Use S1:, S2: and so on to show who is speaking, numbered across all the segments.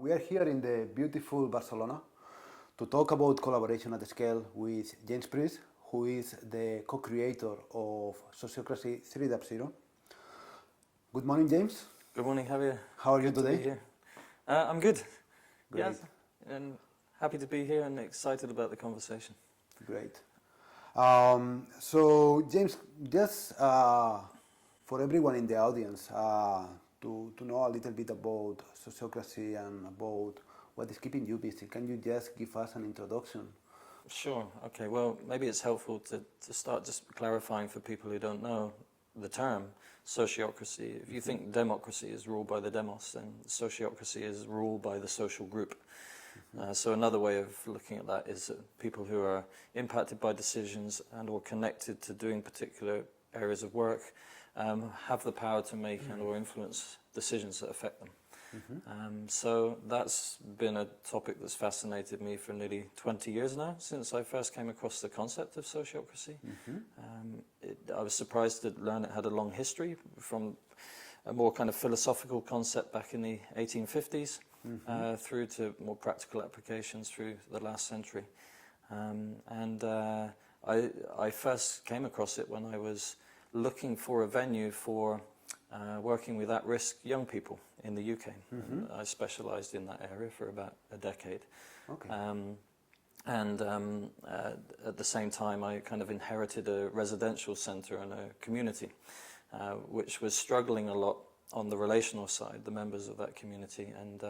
S1: We are here in the beautiful Barcelona to talk about collaboration at scale with James Priest, who is the co-creator of Sociocracy 3.0. Good morning, James.
S2: Good morning, Javier.
S1: How are you
S2: Good to
S1: today?
S2: be here. I'm good.
S1: Great.
S2: Yes, and happy to be here and excited about the conversation.
S1: Great. So, James, just for everyone in the audience to know a little bit about Sociocracy and about what is keeping you busy, can you just give us an introduction?
S2: Sure. Okay. Well, maybe it's helpful to start just clarifying for people who don't know the term sociocracy. If you think democracy is ruled by the demos, then sociocracy is ruled by the social group. So another way of looking at that is people who are impacted by decisions and or connected to doing particular areas of work have the power to make and or influence decisions that affect them. So that's been a topic that's fascinated me for nearly 20 years now, since I first came across the concept of sociocracy. I was surprised to learn it had a long history, from a more kind of philosophical concept back in the 1850s through to more practical applications through the last century. I first came across it when I was looking for a venue for working with at-risk young people in the UK. I specialised in that area for about a decade.
S1: Okay.
S2: At the same time, I kind of inherited a residential centre and a community, which was struggling a lot on the relational side, the members of that community. And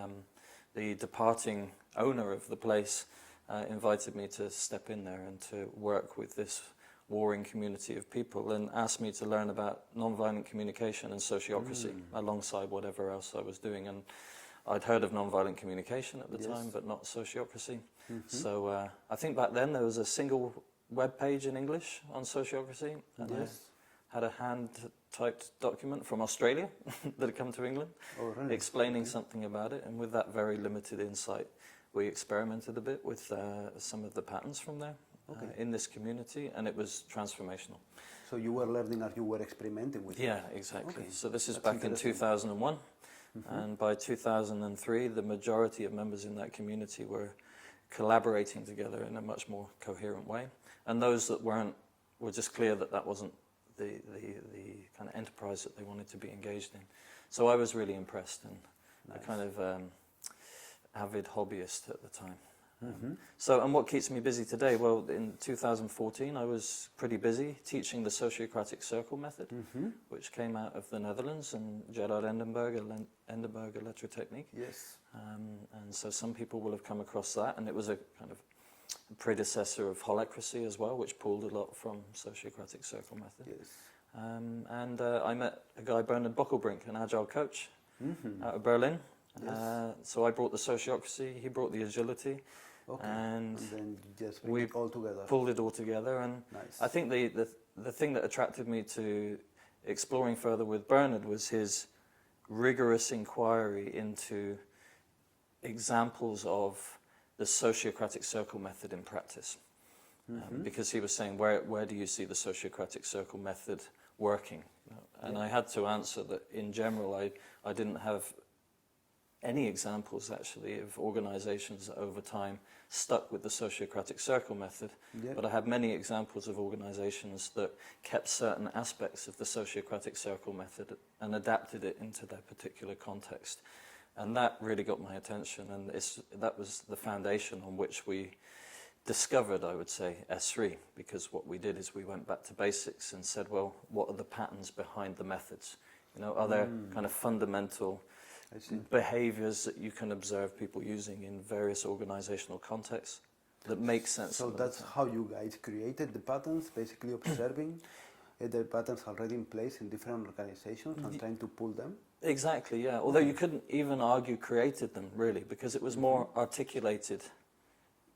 S2: the departing owner of the place invited me to step in there and to work with this warring community of people, and asked me to learn about nonviolent communication and sociocracy alongside whatever else I was doing. And I'd heard of nonviolent communication at the time, but not sociocracy. So I think back then there was a single web page in English on sociocracy, and I had a hand-typed document from Australia that had come to England, explaining something about it. And with that very limited insight, we experimented a bit with some of the patterns from there. In this community, and it was transformational.
S1: So you were learning as you were experimenting with it?
S2: Yeah, exactly. So this is back in 2001, and by 2003 the majority of members in that community were collaborating together in a much more coherent way, and those that weren't were just clear that that wasn't the kind of enterprise that they wanted to be engaged in. So I was really impressed, and a kind of avid hobbyist at the time. And what keeps me busy today? Well, in 2014, I was pretty busy teaching the Sociocratic Circle method, which came out of the Netherlands and Gerard Endenberger Elektrotechniek.
S1: Yes.
S2: And so some people will have come across that, and it was a kind of predecessor of holacracy as well, which pulled a lot from Sociocratic Circle method.
S1: Yes.
S2: I met a guy, Bernard Bockelbrink, an agile coach out of Berlin.
S1: Yes.
S2: So I brought the sociocracy, he brought the agility.
S1: And then you just
S2: we
S1: bring it all together.
S2: Pulled it all together, and I think the thing that attracted me to exploring further with Bernard was his rigorous inquiry into examples of the Sociocratic Circle method in practice. Because he was saying, where do you see the Sociocratic Circle method working? And I had to answer that in general I didn't have any examples actually of organizations that over time stuck with the Sociocratic Circle method, but I have many examples of organizations that kept certain aspects of the Sociocratic Circle method and adapted it into their particular context. And that really got my attention, and that was the foundation on which we discovered, I would say, S3, because what we did is we went back to basics and said, well, what are the patterns behind the methods? You know, are there kind of fundamental behaviors that you can observe people using in various organizational contexts that make sense?
S1: So that's how you guys created the patterns, basically observing the patterns already in place in different organizations and trying to pull them?
S2: Exactly, yeah. Although you couldn't even argue created them, really, because it was more articulated,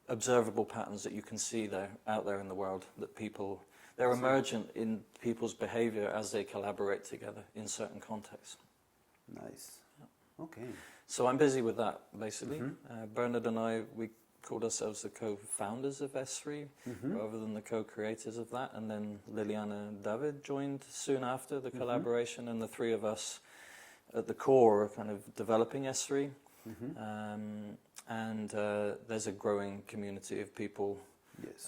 S2: observable patterns that you can see there, out there in the world, that they're emergent in people's behavior as they collaborate together in certain contexts.
S1: Nice. Okay.
S2: So I'm busy with that, basically. Bernard and I, we called ourselves the co-founders of S3, rather than the co-creators of that. And then Liliana and David joined soon after the collaboration, and the three of us at the core are kind of developing S3. and there's a growing community of people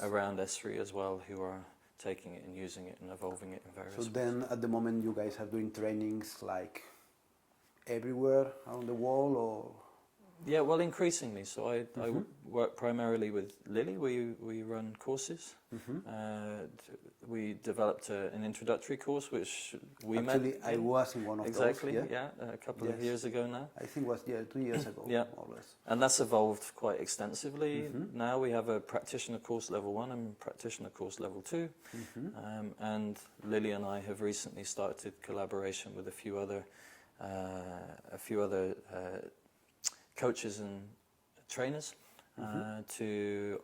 S2: around S3 as well who are taking it and using it and evolving it in various ways.
S1: So then at the moment you guys are doing trainings like everywhere around the world, or?
S2: Yeah, well, increasingly. So I work primarily with Lily. We run courses. We developed an introductory course, which we
S1: Actually, I was in one of those.
S2: Exactly, a couple of years ago now.
S1: I think it was 2 years ago,
S2: Yeah.
S1: more or less.
S2: And that's evolved quite extensively. Now we have a practitioner course level 1 and practitioner course level 2. And Lily and I have recently started collaboration with a few other coaches and trainers to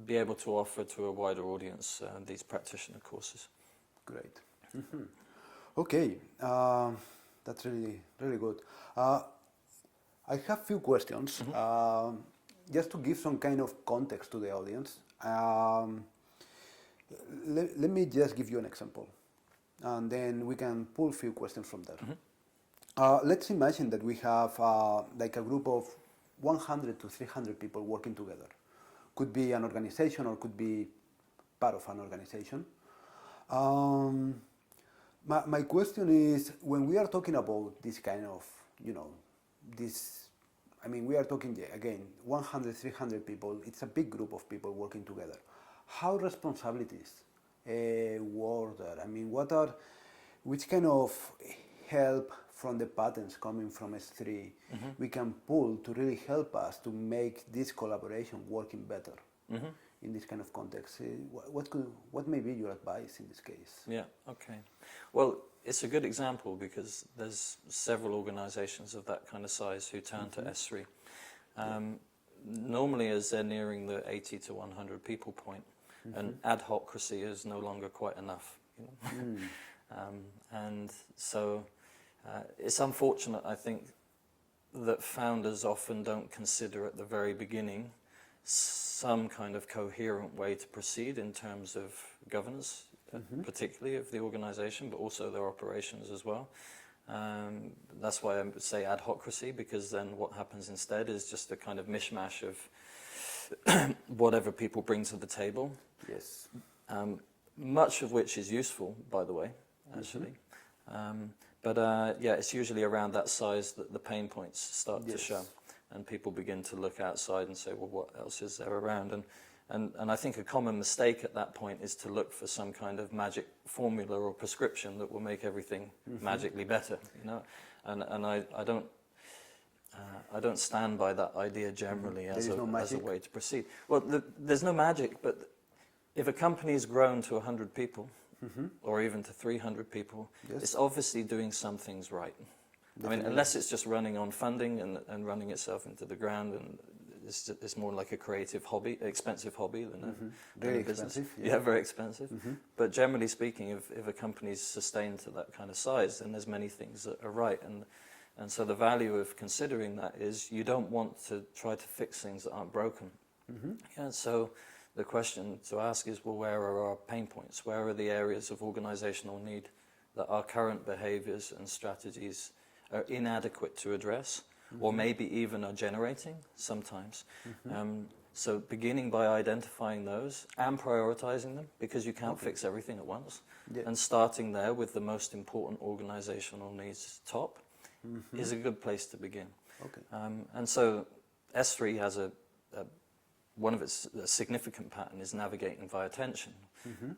S2: be able to offer to a wider audience these practitioner courses.
S1: Great. Okay, that's really good. I have few questions. Just to give some kind of context to the audience, let me just give you an example, and then we can pull a few questions from there. Let's imagine that we have like a group of 100 to 300 people working together. Could be an organization or could be part of an organization. My question is, when we are talking about this kind of, we are talking, again, 100, 300 people, it's a big group of people working together. How responsibilities work there? I mean, which kind of help from the patterns coming from S3 we can pull to really help us to make this collaboration working better in this kind of context? What may be your advice in this case?
S2: Yeah, okay. Well, it's a good example because there's several organizations of that kind of size who turn to S3. Normally, as they're nearing the 80 to 100 people point, and ad hocracy is no longer quite enough. And so it's unfortunate, I think, that founders often don't consider at the very beginning some kind of coherent way to proceed in terms of governance, particularly of the organization, but also their operations as well. That's why I say ad hocracy, because then what happens instead is just a kind of mishmash of whatever people bring to the table.
S1: Yes.
S2: Much of which is useful, by the way, actually. But it's usually around that size that the pain points start to show, and people begin to look outside and say, well, what else is there around? And I think a common mistake at that point is to look for some kind of magic formula or prescription that will make everything magically better, And I don't stand by that idea generally as a way to proceed. Well, there's no magic, but if a company's grown to 100 people, or even to 300 people, it's obviously doing some things right. Definitely. I mean, unless it's just running on funding and running itself into the ground, and it's more like a creative hobby, expensive hobby than a business.
S1: Expensive,
S2: very expensive. But generally speaking, if a company's sustained to that kind of size, then there's many things that are right. And so the value of considering that is you don't want to try to fix things that aren't broken. So the question to ask is, well, where are our pain points? Where are the areas of organizational need that our current behaviors and strategies are inadequate to address, or maybe even are generating sometimes? So beginning by identifying those and prioritizing them, because you can't fix everything at once, and starting there with the most important organizational needs top is a good place to begin. And so S3 has one of its significant pattern is navigating via tension,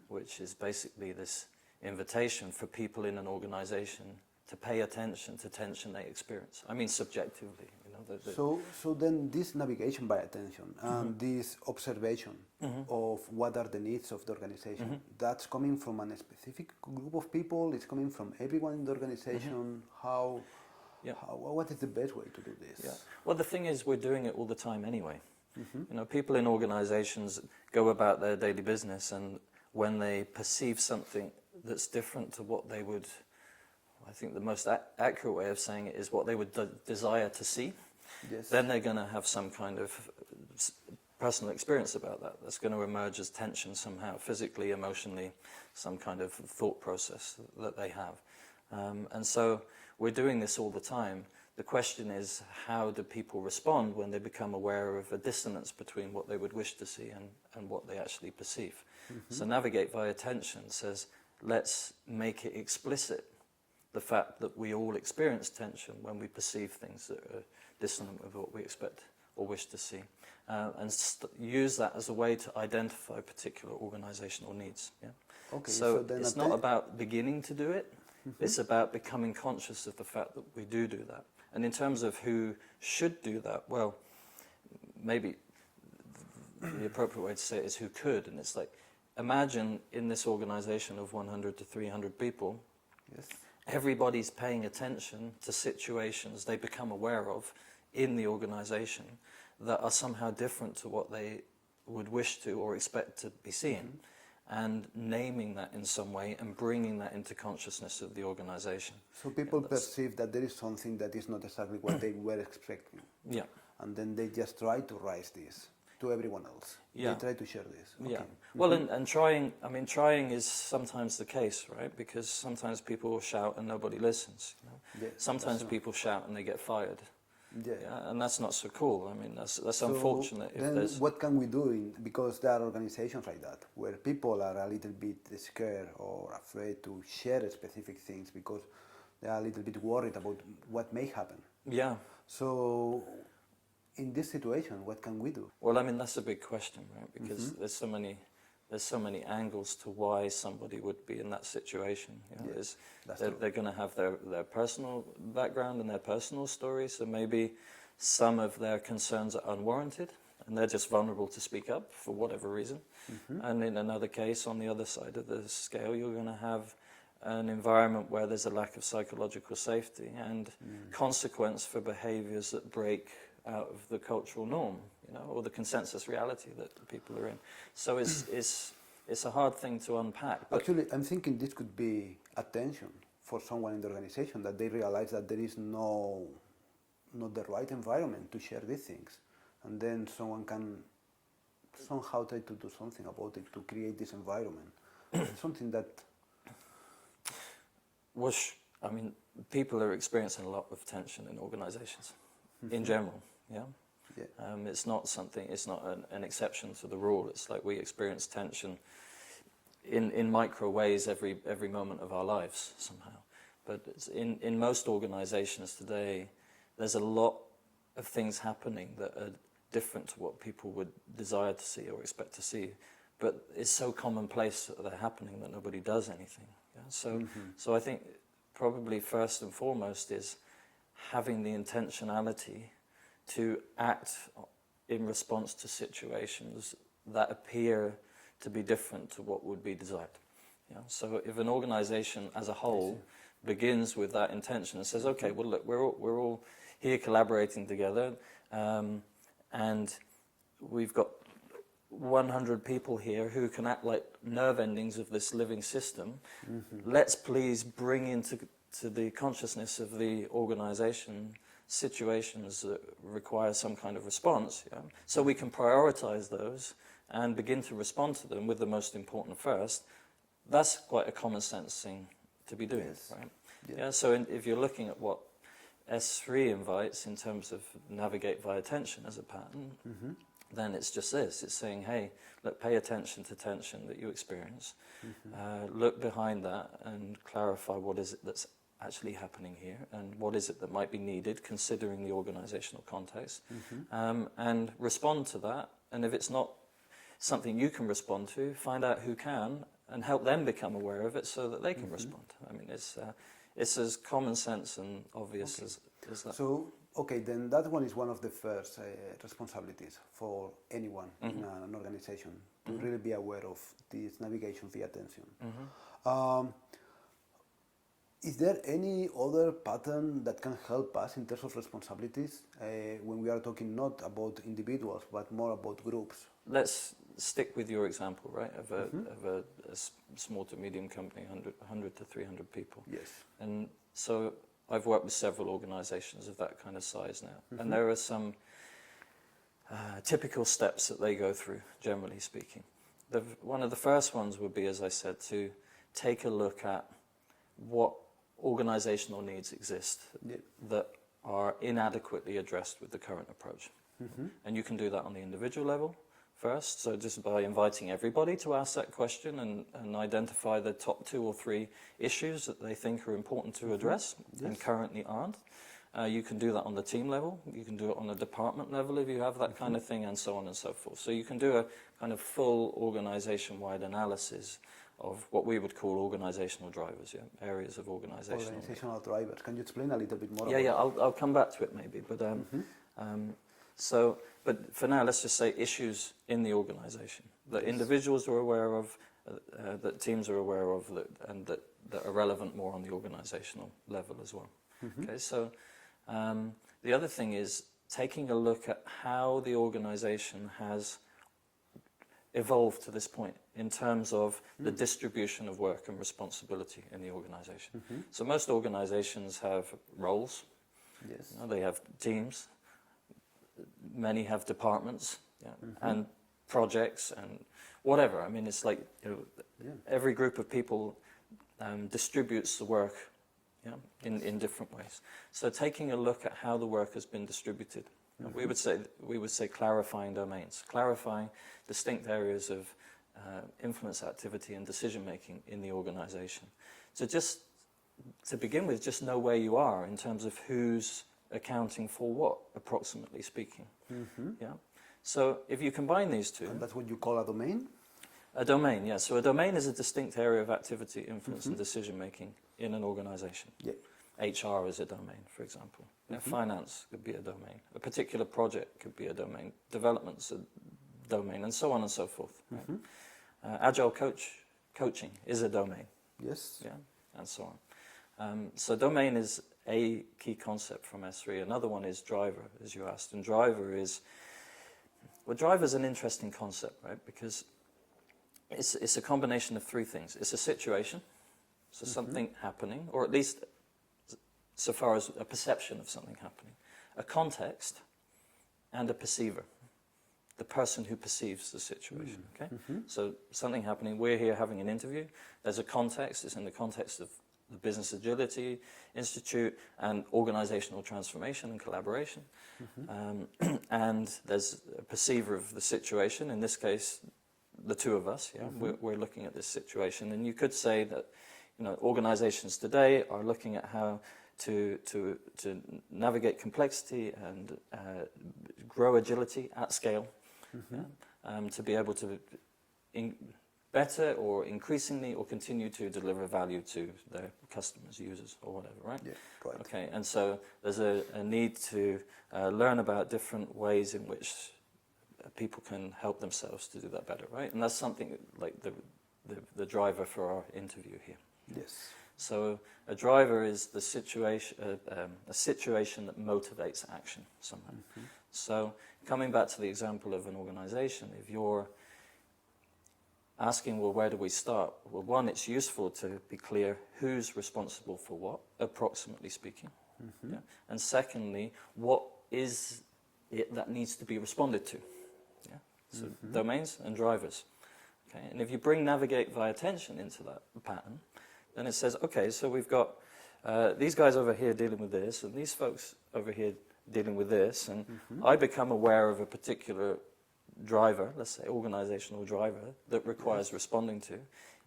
S2: which is basically this invitation for people in an organization to pay attention to tension they experience. I mean, subjectively.
S1: So then this navigation by attention and this observation of what are the needs of the organization, that's coming from a specific group of people, it's coming from everyone in the organization. What is the best way to do this?
S2: Well, the thing is, we're doing it all the time anyway. People in organizations go about their daily business, and when they perceive something that's different to what they would, I think the most accurate way of saying it is what they would desire to see, then they're going to have some kind of personal experience about that. That's going to emerge as tension somehow, physically, emotionally, some kind of thought process that they have. And so we're doing this all the time The question is, how do people respond when they become aware of a dissonance between what they would wish to see and what they actually perceive? So navigate via tension says, let's make it explicit, the fact that we all experience tension when we perceive things that are dissonant with what we expect or wish to see, and use that as a way to identify particular organizational needs. Yeah?
S1: Okay,
S2: so
S1: then
S2: it's not about beginning to do it, it's about becoming conscious of the fact that we do that. And in terms of who should do that, well, maybe the appropriate way to say it is who could, and it's like, imagine in this organization of 100 to 300 people,
S1: yes,
S2: everybody's paying attention to situations they become aware of in the organization that are somehow different to what they would wish to or expect to be seen, and naming that in some way and bringing that into consciousness of the organization.
S1: So people perceive that there is something that is not exactly what they were expecting.
S2: Yeah.
S1: And then they just try to raise this to everyone else.
S2: Yeah.
S1: They try to share this. Okay.
S2: Yeah. Well, and trying, I mean, trying is sometimes the case, right? Because sometimes people will shout and nobody listens. You know?
S1: Yeah,
S2: sometimes people shout and they get fired.
S1: Yeah.
S2: Yeah, and that's not so cool. I mean, that's
S1: So
S2: unfortunate. If
S1: then
S2: there's
S1: what can we do? Because there are organizations like that where people are a little bit scared or afraid to share specific things because they are a little bit worried about what may happen.
S2: Yeah.
S1: So in this situation, what can we do?
S2: Well, I mean, that's a big question, right? Because there's so many angles to why somebody would be in that situation. You know, they're going to have their personal background and their personal story, so maybe some of their concerns are unwarranted and they're just vulnerable to speak up for whatever reason. And in another case, on the other side of the scale, you're going to have an environment where there's a lack of psychological safety and consequence for behaviors that break out of the cultural norm, you know, or the consensus reality that people are in. So it's a hard thing to unpack. But
S1: actually, I'm thinking this could be attention for someone in the organization, that they realize that there is not the right environment to share these things, and then someone can somehow try to do something about it to create this environment. Something that
S2: I mean, people are experiencing a lot of tension in organizations in general. Yeah. It's not an exception to the rule. It's like we experience tension in micro ways every moment of our lives somehow. But in most organizations today, there's a lot of things happening that are different to what people would desire to see or expect to see. But it's so commonplace that they're happening that nobody does anything. Yeah? So I think probably first and foremost is having the intentionality to act in response to situations that appear to be different to what would be desired. Yeah? So if an organization as a whole begins with that intention and says, okay, well look, we're all here collaborating together, and we've got 100 people here who can act like nerve endings of this living system. Let's please bring into the consciousness of the organization situations that require some kind of response, yeah? So we can prioritize those and begin to respond to them with the most important first. That's quite a common sense thing to be doing, right? Yeah. So if you're looking at what S3 invites in terms of navigate via tension as a pattern, then it's just this. It's saying, hey, look, pay attention to tension that you experience. Look behind that and clarify what is it that's actually happening here and what is it that might be needed considering the organizational context, and respond to that. And if it's not something you can respond to, find out who can and help them become aware of it so that they can respond. I mean, it's as common sense and obvious as that.
S1: So, okay, then that one is one of the first responsibilities for anyone in an organization, to really be aware of this navigation via tension. Is there any other pattern that can help us in terms of responsibilities when we are talking not about individuals but more about groups?
S2: Let's stick with your example, right, of a small to medium company, 100 to 300 people.
S1: Yes.
S2: And so I've worked with several organizations of that kind of size now, and there are some typical steps that they go through, generally speaking. One of the first ones would be, as I said, to take a look at what organizational needs exist that are inadequately addressed with the current approach. And you can do that on the individual level first, so just by inviting everybody to ask that question and identify the top 2 or 3 issues that they think are important to address and currently aren't. You can do that on the team level, you can do it on the department level if you have that kind of thing, and so on and so forth. So you can do a kind of full organization-wide analysis of what we would call organizational drivers, areas of
S1: organizational drivers. Can you explain a little bit more?
S2: Yeah, I'll come back to it maybe, but but for now, let's just say issues in the organization that individuals are aware of, that teams are aware of, and that are relevant more on the organizational level as well. Okay, so the other thing is taking a look at how the organization has evolved to this point in terms of the distribution of work and responsibility in the organization. So most organizations have roles.
S1: Yes.
S2: You know, they have teams. Many have departments and projects and whatever. I mean, it's like, you know, every group of people distributes the work in different ways. So taking a look at how the work has been distributed, we would say clarifying domains, clarifying distinct areas of influence activity and decision making in the organization. So just to begin with, just know where you are in terms of who's accounting for what, approximately speaking. Yeah. So if you combine these two,
S1: and that's what you call a domain.
S2: A domain, yeah. So a domain is a distinct area of activity, influence, and decision making in an organization.
S1: Yeah.
S2: HR is a domain, for example. Finance could be a domain. A particular project could be a domain. Development's a domain, and so on and so forth. Right? Agile coaching is a domain.
S1: Yes.
S2: Yeah, and so on. So domain is a key concept from S3. Another one is driver, as you asked. And driver is an interesting concept, right? Because it's a combination of 3 things. It's a situation, so something happening, or at least so far as a perception of something happening. A context and a perceiver, the person who perceives the situation, okay? So something happening, we're here having an interview. There's a context, it's in the context of the Business Agility Institute and organizational transformation and collaboration. And there's a perceiver of the situation, in this case, the 2 of us, we're looking at this situation. And you could say that, you know, organizations today are looking at how to navigate complexity and grow agility at scale, to be able to better or increasingly or continue to deliver value to their customers, users, or whatever, right?
S1: Yeah, right.
S2: Okay, and so there's a need to learn about different ways in which people can help themselves to do that better, right? And that's something like the driver for our interview here.
S1: Yes.
S2: So a driver is the situation, a situation that motivates action somehow. So coming back to the example of an organization, if you're asking, well, where do we start? Well, one, it's useful to be clear who's responsible for what, approximately speaking. Yeah? And secondly, what is it that needs to be responded to? Yeah? So domains and drivers. Okay? And if you bring navigate via attention into that pattern, then it says, okay, so we've got these guys over here dealing with this, and these folks over here dealing with this, and I become aware of a particular driver, let's say organizational driver, that requires responding to.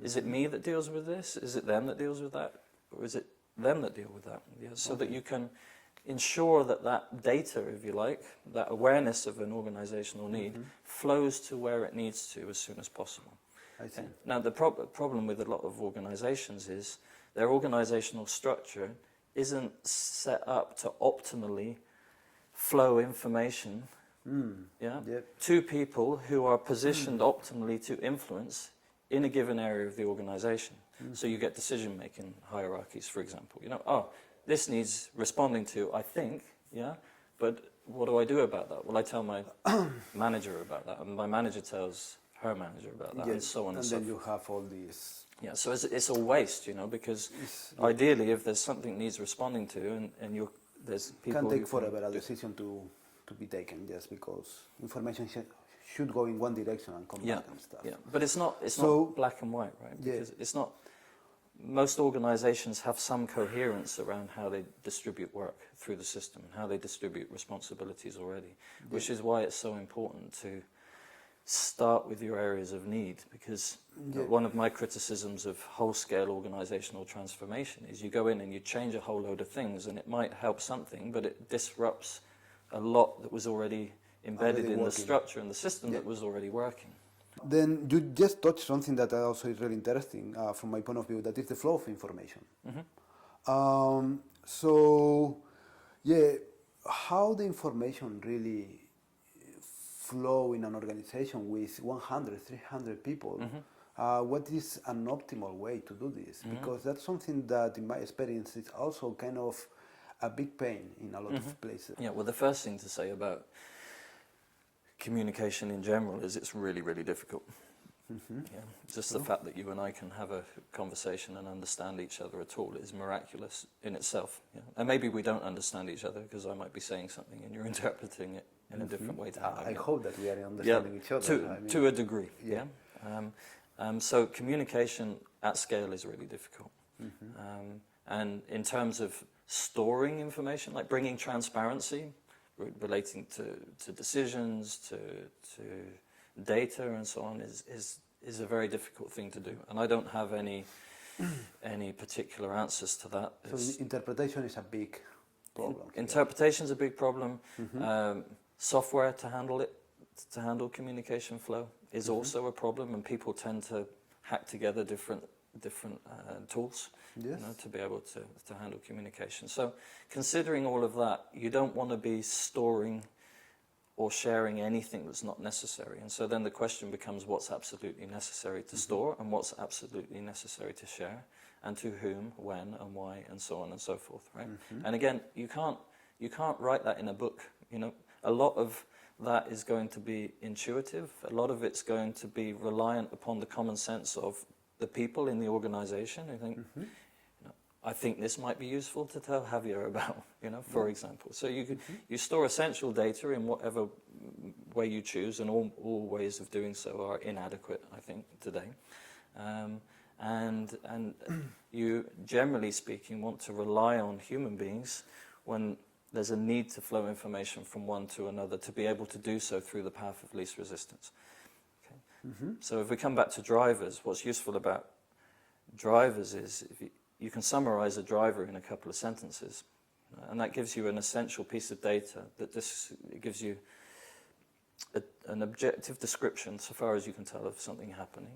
S2: Is it me that deals with this? Is it them that deals with that? Or is it them that deal with that? Yeah, so that you can ensure that that data, if you like, that awareness of an organizational need flows to where it needs to as soon as possible.
S1: I see.
S2: Now, the problem with a lot of organizations is their organizational structure isn't set up to optimally flow information to people who are positioned optimally to influence in a given area of the organization. So you get decision-making hierarchies, for example. You know, oh, this needs responding to, I think, but what do I do about that? Well, I tell my manager about that, and my manager tells her manager about that, and so on and so forth.
S1: And then you have all these...
S2: Yeah, so it's a waste, you know, because ideally if there's something needs responding to and there's people...
S1: It can take forever a decision to be taken, just because information should go in one direction and come back and stuff.
S2: Yeah, but it's not black and white, right? Because it's not most organizations have some coherence around how they distribute work through the system and how they distribute responsibilities already, which is why it's so important to start with your areas of need, because one of my criticisms of whole-scale organizational transformation is you go in and you change a whole load of things and it might help something, but it disrupts a lot that was already embedded in the structure and the system that was already working.
S1: Then you just touched something that also is really interesting from my point of view, that is the flow of information. So, yeah, how the information really flow in an organization with 100, 300 people, what is an optimal way to do this? Because that's something that, in my experience, is also kind of a big pain in a lot of places.
S2: Yeah, well, the first thing to say about communication in general is it's really, really difficult. Yeah, just the fact that you and I can have a conversation and understand each other at all is miraculous in itself. Yeah. And maybe we don't understand each other because I might be saying something and you're interpreting it in a different way to how
S1: I hope that we are understanding each other.
S2: To a degree, so communication at scale is really difficult. And in terms of storing information, like bringing transparency, relating to decisions, to data and so on, is a very difficult thing to do. And I don't have any particular answers to that.
S1: So interpretation is a big problem.
S2: Interpretation is a big problem. Software to handle it, to handle communication flow, is also a problem, and people tend to hack together different tools to be able to handle communication. So considering all of that, you don't want to be storing or sharing anything that's not necessary. And so then the question becomes what's absolutely necessary to store and what's absolutely necessary to share, and to whom, when, and why, and so on and so forth, right? And again, you can't write that in a book. A lot of that is going to be intuitive. A lot of it's going to be reliant upon the common sense of the people in the organization who think, I think this might be useful to tell Javier about, for example. So you store essential data in whatever way you choose, and all ways of doing so are inadequate, I think, today. And you, generally speaking, want to rely on human beings when there's a need to flow information from one to another, to be able to do so through the path of least resistance. Okay. So if we come back to drivers, what's useful about drivers is you can summarize a driver in a couple of sentences, and that gives you an essential piece of data that it gives you an objective description, so far as you can tell, of something happening.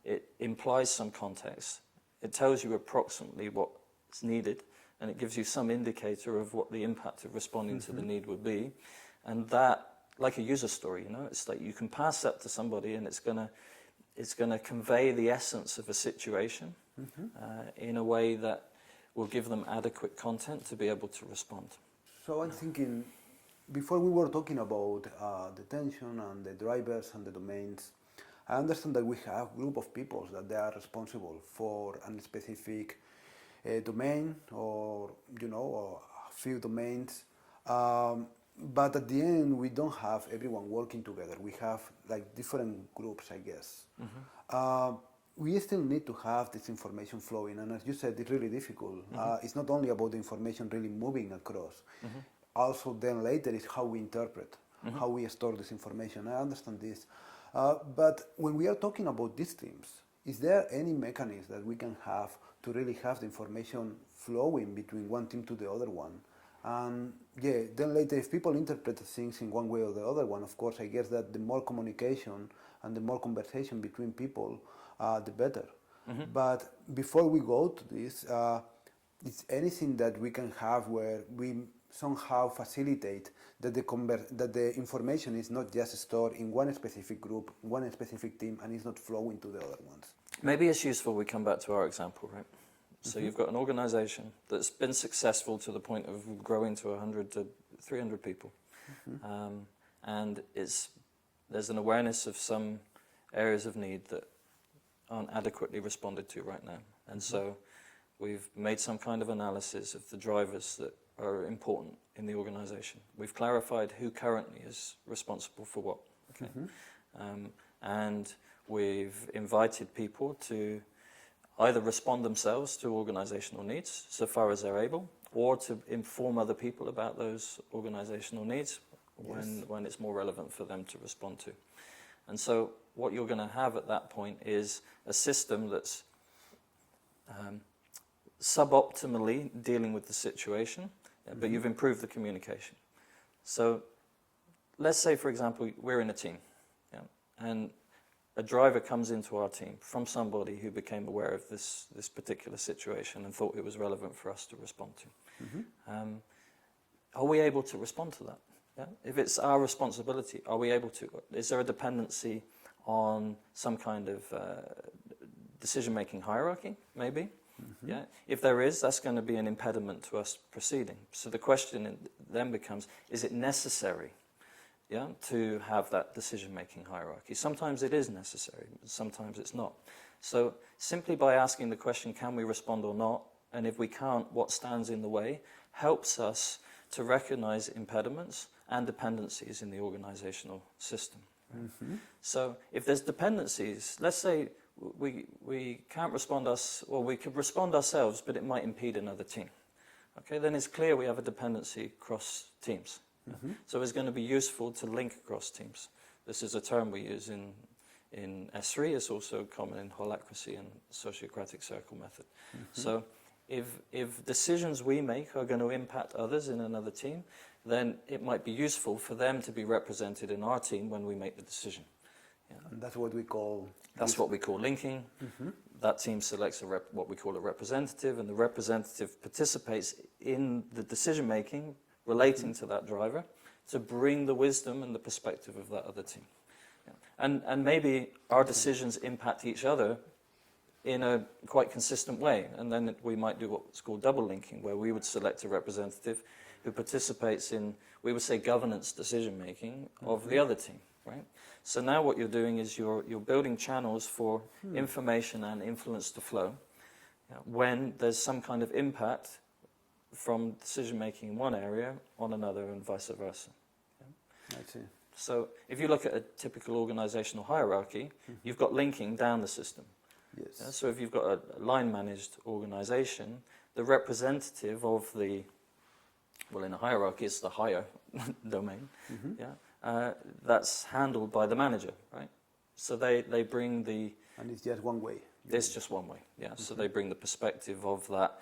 S2: It implies some context. It tells you approximately what's needed, and it gives you some indicator of what the impact of responding to the need would be. And that, like a user story, it's like you can pass that to somebody and it's going to convey the essence of a situation in a way that will give them adequate content to be able to respond.
S1: So I'm thinking, before we were talking about the tension and the drivers and the domains, I understand that we have a group of people that they are responsible for a specific domain or a few domains, but at the end we don't have everyone working together. We have like different groups, I guess. We still need to have this information flowing, and as you said, it's really difficult. It's not only about the information really moving across. Also then later is how we interpret, how we store this information. I understand this. But when we are talking about these teams, is there any mechanism that we can have to really have the information flowing between one team to the other one? And then later if people interpret things in one way or the other one, of course, I guess that the more communication and the more conversation between people, the better. But before we go to this, is anything that we can have where we somehow facilitate that the information is not just stored in one specific group, one specific team, and is not flowing to the other ones?
S2: Maybe it's useful we come back to our example, right? So you've got an organization that's been successful to the point of growing to 100 to 300 people. And there's an awareness of some areas of need that aren't adequately responded to right now. And so we've made some kind of analysis of the drivers that are important in the organization. We've clarified who currently is responsible for what. Okay? And we've invited people to either respond themselves to organizational needs so far as they're able, or to inform other people about those organizational needs when it's more relevant for them to respond to. And so what you're going to have at that point is a system that's suboptimally dealing with the situation, but you've improved the communication. So let's say, for example, we're in a team, and a driver comes into our team from somebody who became aware of this particular situation and thought it was relevant for us to respond to. Are we able to respond to that? Yeah? If it's our responsibility, are we able to? Is there a dependency on some kind of decision-making hierarchy, maybe? Yeah. If there is, that's going to be an impediment to us proceeding. So the question then becomes, is it necessary to have that decision-making hierarchy? Sometimes it is necessary, sometimes it's not. So simply by asking the question, can we respond or not, and if we can't, what stands in the way, helps us to recognize impediments and dependencies in the organizational system. Right? So if there's dependencies, let's say we can't respond we could respond ourselves, but it might impede another team. Okay, then it's clear we have a dependency across teams. So it's going to be useful to link across teams. This is a term we use in S3. It's also common in holacracy and Sociocratic circle method. So if decisions we make are going to impact others in another team, then it might be useful for them to be represented in our team when we make the decision.
S1: And that's what we call...
S2: That's what we call linking. That team selects what we call a representative, and the representative participates in the decision-making relating to that driver to bring the wisdom and the perspective of that other team. And maybe our decisions impact each other in a quite consistent way, and then we might do what's called double linking, where we would select a representative who participates in, we would say, governance decision-making of the other team, right? So now what you're doing is you're building channels for information and influence to flow when there's some kind of impact from decision-making in one area on another and vice versa.
S1: I see.
S2: So if you look at a typical organizational hierarchy, you've got linking down the system.
S1: Yes.
S2: So if you've got a line-managed organization, the representative of the, well, in a hierarchy, it's the higher domain, that's handled by the manager, right? So they bring the...
S1: And it's just one way.
S2: It's just one way, yeah. So they bring the perspective of that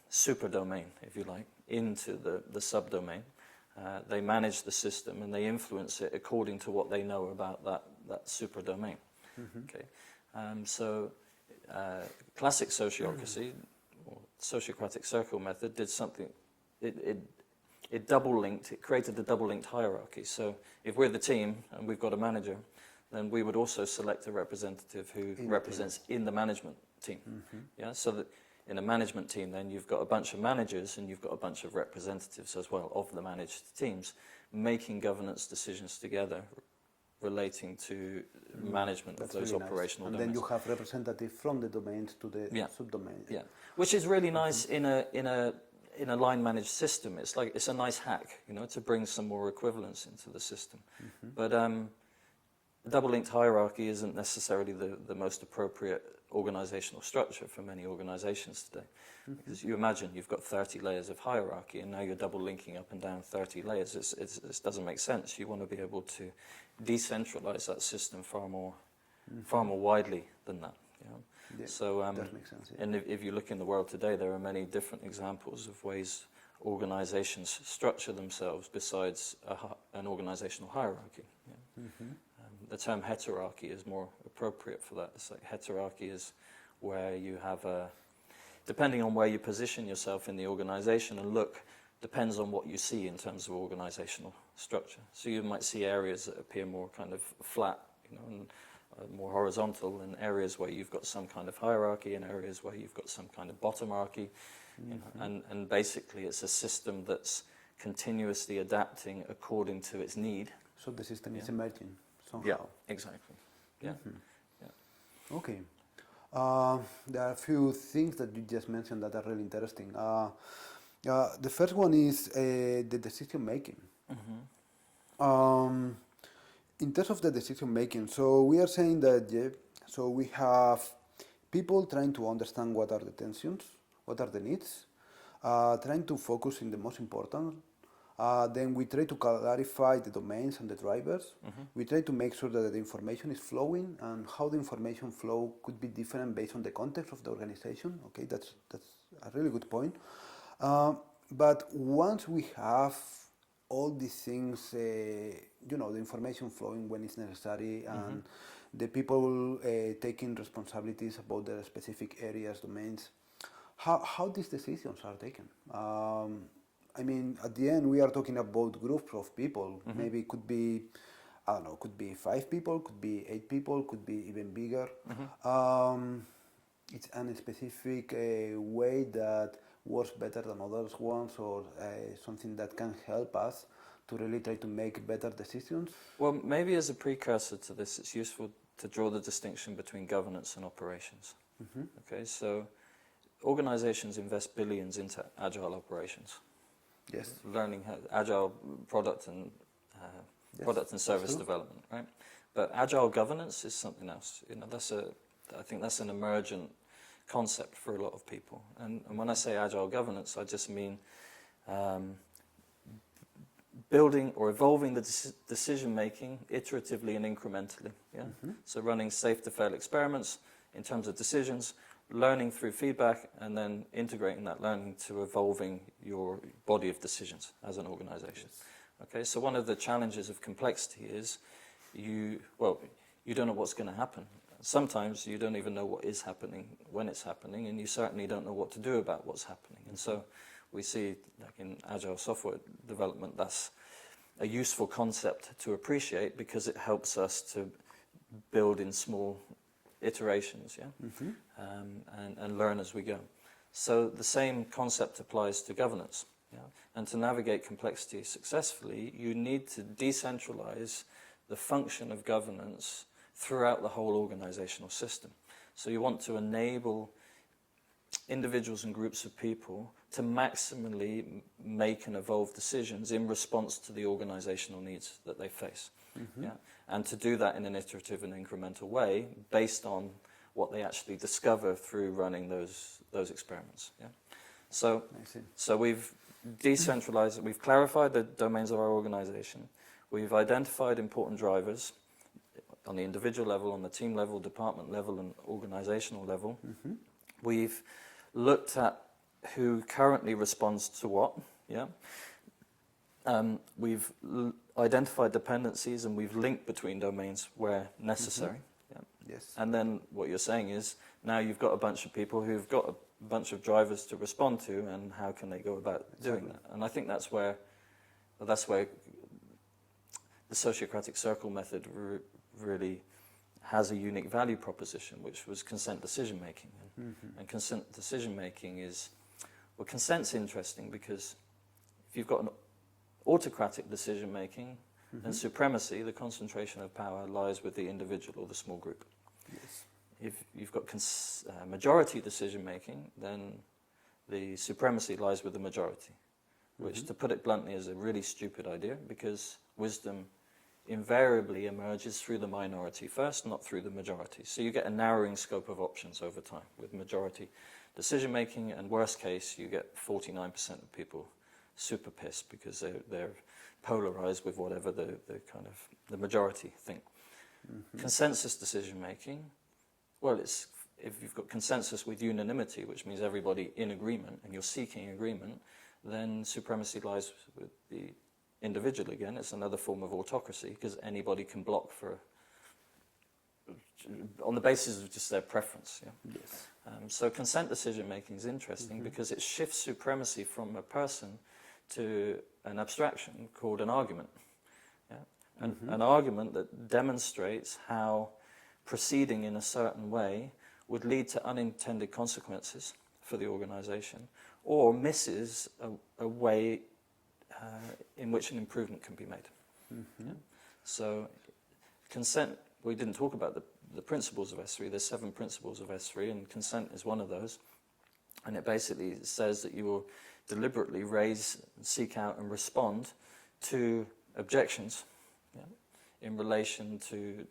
S2: super domain, if you like, into the subdomain. They manage the system and they influence it according to what they know about that super domain. Okay. So classic sociocracy, or Sociocratic circle method, did something, it double-linked, it created a double-linked hierarchy. So if we're the team and we've got a manager, then we would also select a representative who represents in the management team. Yeah, so that in a management team then you've got a bunch of managers and you've got a bunch of representatives as well of the managed teams making governance decisions together relating to management of those really operational
S1: nice. And
S2: domains.
S1: then you have representatives from the domains to the subdomain.
S2: Yeah, which is really nice in a line managed system. It's a nice hack, to bring some more equivalence into the system. But double-linked hierarchy isn't necessarily the most appropriate organizational structure for many organizations today. Because you imagine you've got 30 layers of hierarchy and now you're double-linking up and down 30 layers. It doesn't make sense. You want to be able to decentralize that system far more widely than that.
S1: Yeah,
S2: so,
S1: that makes sense. Yeah.
S2: And if you look in the world today, there are many different examples of ways organizations structure themselves besides an organizational hierarchy. The term heterarchy is more appropriate for that. It's like heterarchy is where you have depending on where you position yourself in the organization and look, depends on what you see in terms of organizational structure. So you might see areas that appear more kind of flat, and more horizontal, and areas where you've got some kind of hierarchy, and areas where you've got some kind of bottomarchy. And basically it's a system that's continuously adapting according to its need.
S1: So the system is emerging somehow.
S2: Yeah, exactly. Yeah.
S1: Okay. There are a few things that you just mentioned that are really interesting. The first one is the decision making. In terms of the decision making, so we are saying that so we have people trying to understand what are the tensions, what are the needs, trying to focus in the most important. Then we try to clarify the domains and the drivers. We try to make sure that the information is flowing and how the information flow could be different based on the context of the organization. Okay, that's a really good point. But once we have all these things, the information flowing when it's necessary and the people taking responsibilities about their specific areas, domains, how these decisions are taken. I mean, at the end, we are talking about groups of people. Maybe it could be, I don't know, could be 5 people, could be 8 people, could be even bigger. It's a specific way that works better than others ones, or something that can help us to really try to make better decisions.
S2: Well, maybe as a precursor to this, it's useful to draw the distinction between governance and operations. Okay, so organizations invest billions into agile operations.
S1: Yes.
S2: Learning how agile product and service development, right? But agile governance is something else. I think that's an emergent concept for a lot of people. And when I say agile governance, I just mean building or evolving the decision making iteratively and incrementally. Yeah. So running safe to fail experiments in terms of decisions, learning through feedback, and then integrating that learning to evolving your body of decisions as an organization. Okay, so one of the challenges of complexity is you don't know what's going to happen. Sometimes you don't even know what is happening when it's happening, and you certainly don't know what to do about what's happening. And so we see, like in agile software development, that's a useful concept to appreciate because it helps us to build in small iterations, and learn as we go. So the same concept applies to governance. And to navigate complexity successfully, you need to decentralize the function of governance throughout the whole organizational system. So you want to enable individuals and groups of people to maximally make and evolve decisions in response to the organizational needs that they face. And to do that in an iterative and incremental way based on what they actually discover through running those experiments. So we've decentralized, we've clarified the domains of our organization, we've identified important drivers on the individual level, on the team level, department level, and organizational level. We've looked at who currently responds to what. We've identified dependencies, and we've linked between domains where necessary. And then what you're saying is, now you've got a bunch of people who've got a bunch of drivers to respond to, and how can they go about doing that? And I think that's where the Sociocratic circle method really has a unique value proposition, which was consent decision making. And consent decision making is, well, consent's interesting because if you've got an autocratic decision making, then supremacy, the concentration of power, lies with the individual or the small group. If you've got majority decision making, then the supremacy lies with the majority, which, to put it bluntly, is a really stupid idea, because wisdom invariably emerges through the minority first, not through the majority. So you get a narrowing scope of options over time with majority decision making, and worst case, you get 49% of people super pissed because they're polarized with whatever the majority think. Consensus decision making, well, it's if you've got consensus with unanimity, which means everybody in agreement, and you're seeking agreement, then supremacy lies with the individual again. It's another form of autocracy, because anybody can block on the basis of just their preference. So consent decision making is interesting because it shifts supremacy from a person to an abstraction called an argument. An argument that demonstrates how proceeding in a certain way would lead to unintended consequences for the organization, or misses a way in which an improvement can be made. So consent, we didn't talk about the principles of S3. There's 7 principles of S3, and consent is one of those. And it basically says that you will deliberately raise, seek out, and respond to objections in relation to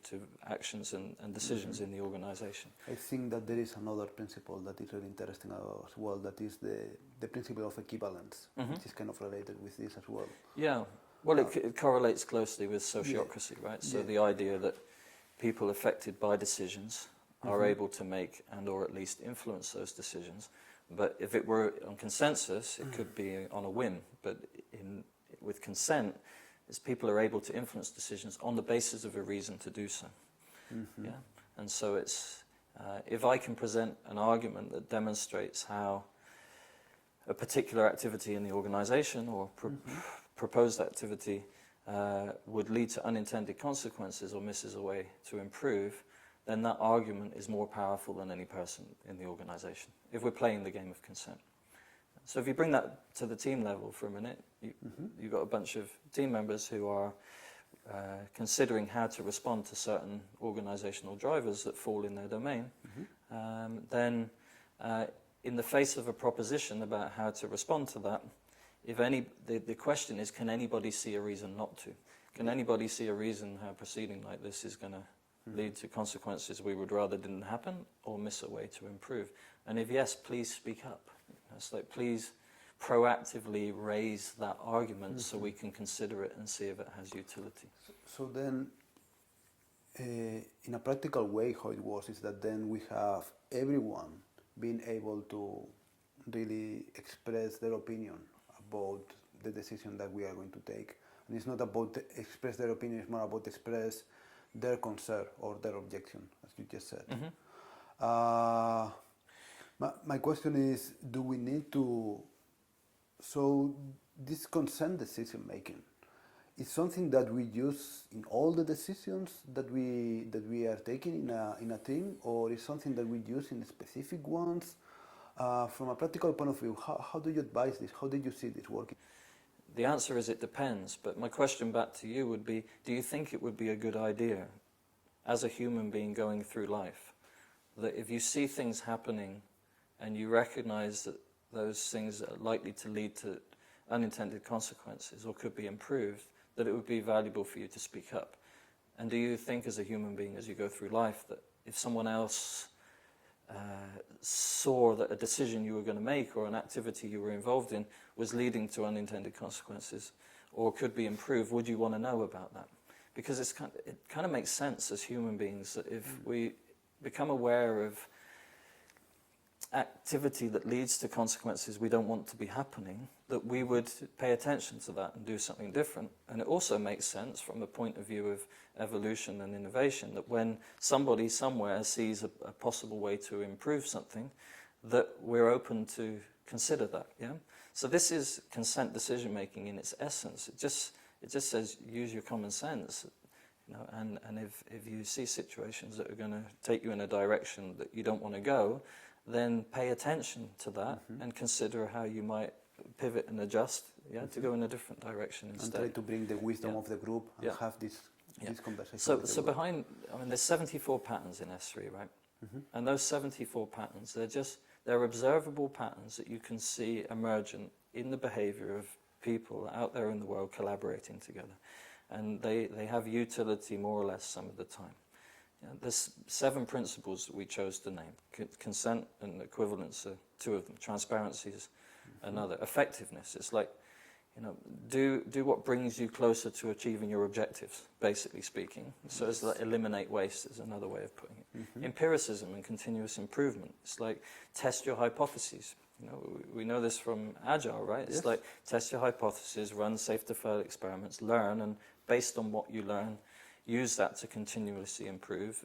S2: actions and decisions in the organization.
S1: I think that there is another principle that is really interesting as well, that is the principle of equivalence, which is kind of related with this as well.
S2: Yeah, well, it correlates closely with sociocracy, right? So the idea that people affected by decisions are able to make and or at least influence those decisions. But if it were on consensus, it could be on a whim. But with consent, is people are able to influence decisions on the basis of a reason to do so. Yeah, and so it's if I can present an argument that demonstrates how a particular activity in the organization or proposed activity would lead to unintended consequences or misses a way to improve, then that argument is more powerful than any person in the organization, if we're playing the game of consent. So if you bring that to the team level for a minute, you've got a bunch of team members who are considering how to respond to certain organizational drivers that fall in their domain. Then in the face of a proposition about how to respond to that, the question is, can anybody see a reason not to? Can anybody see a reason how proceeding like this is going to lead to consequences we would rather didn't happen or miss a way to improve? And if yes, please speak up. It's like, please proactively raise that argument so we can consider it and see if it has utility.
S1: So then, in a practical way, how it works is that then we have everyone being able to really express their opinion about the decision that we are going to take. And it's not about express their opinion, it's more about express their concern or their objection, as you just said. My question is, do we need to... So this consent decision making is something that we use in all the decisions that we are taking in a team, or is something that we use in specific ones? From a practical point of view, how do you advise this? How did you see this working?
S2: The answer is it depends, but my question back to you would be, do you think it would be a good idea, as a human being going through life, that if you see things happening and you recognize that those things are likely to lead to unintended consequences or could be improved, that it would be valuable for you to speak up? And do you think as a human being, as you go through life, that if someone else saw that a decision you were going to make or an activity you were involved in was leading to unintended consequences or could be improved, would you want to know about that? Because it kind of makes sense as human beings that if we become aware of activity that leads to consequences we don't want to be happening, that we would pay attention to that and do something different. And it also makes sense from the point of view of evolution and innovation that when somebody somewhere sees a possible way to improve something, that we're open to consider that. Yeah. So this is consent decision making in its essence. It just says use your common sense, you know, and if you see situations that are going to take you in a direction that you don't want to go, then pay attention to that and consider how you might pivot and adjust, to go in a different direction instead.
S1: And try to bring the wisdom of the group and have this conversation.
S2: So behind, there's 74 patterns in S3, right? And those 74 patterns, they're observable patterns that you can see emergent in the behavior of people out there in the world collaborating together. And they have utility more or less some of the time. There's 7 principles that we chose to name. Consent and equivalence are 2 of them. Transparency is another. Effectiveness, it's like, do what brings you closer to achieving your objectives, basically speaking. So it's like eliminate waste is another way of putting it. Empiricism and continuous improvement. It's like test your hypotheses. We know this from agile, right? It's like test your hypotheses, run safe to fail experiments, learn, and based on what you learn, use that to continuously improve,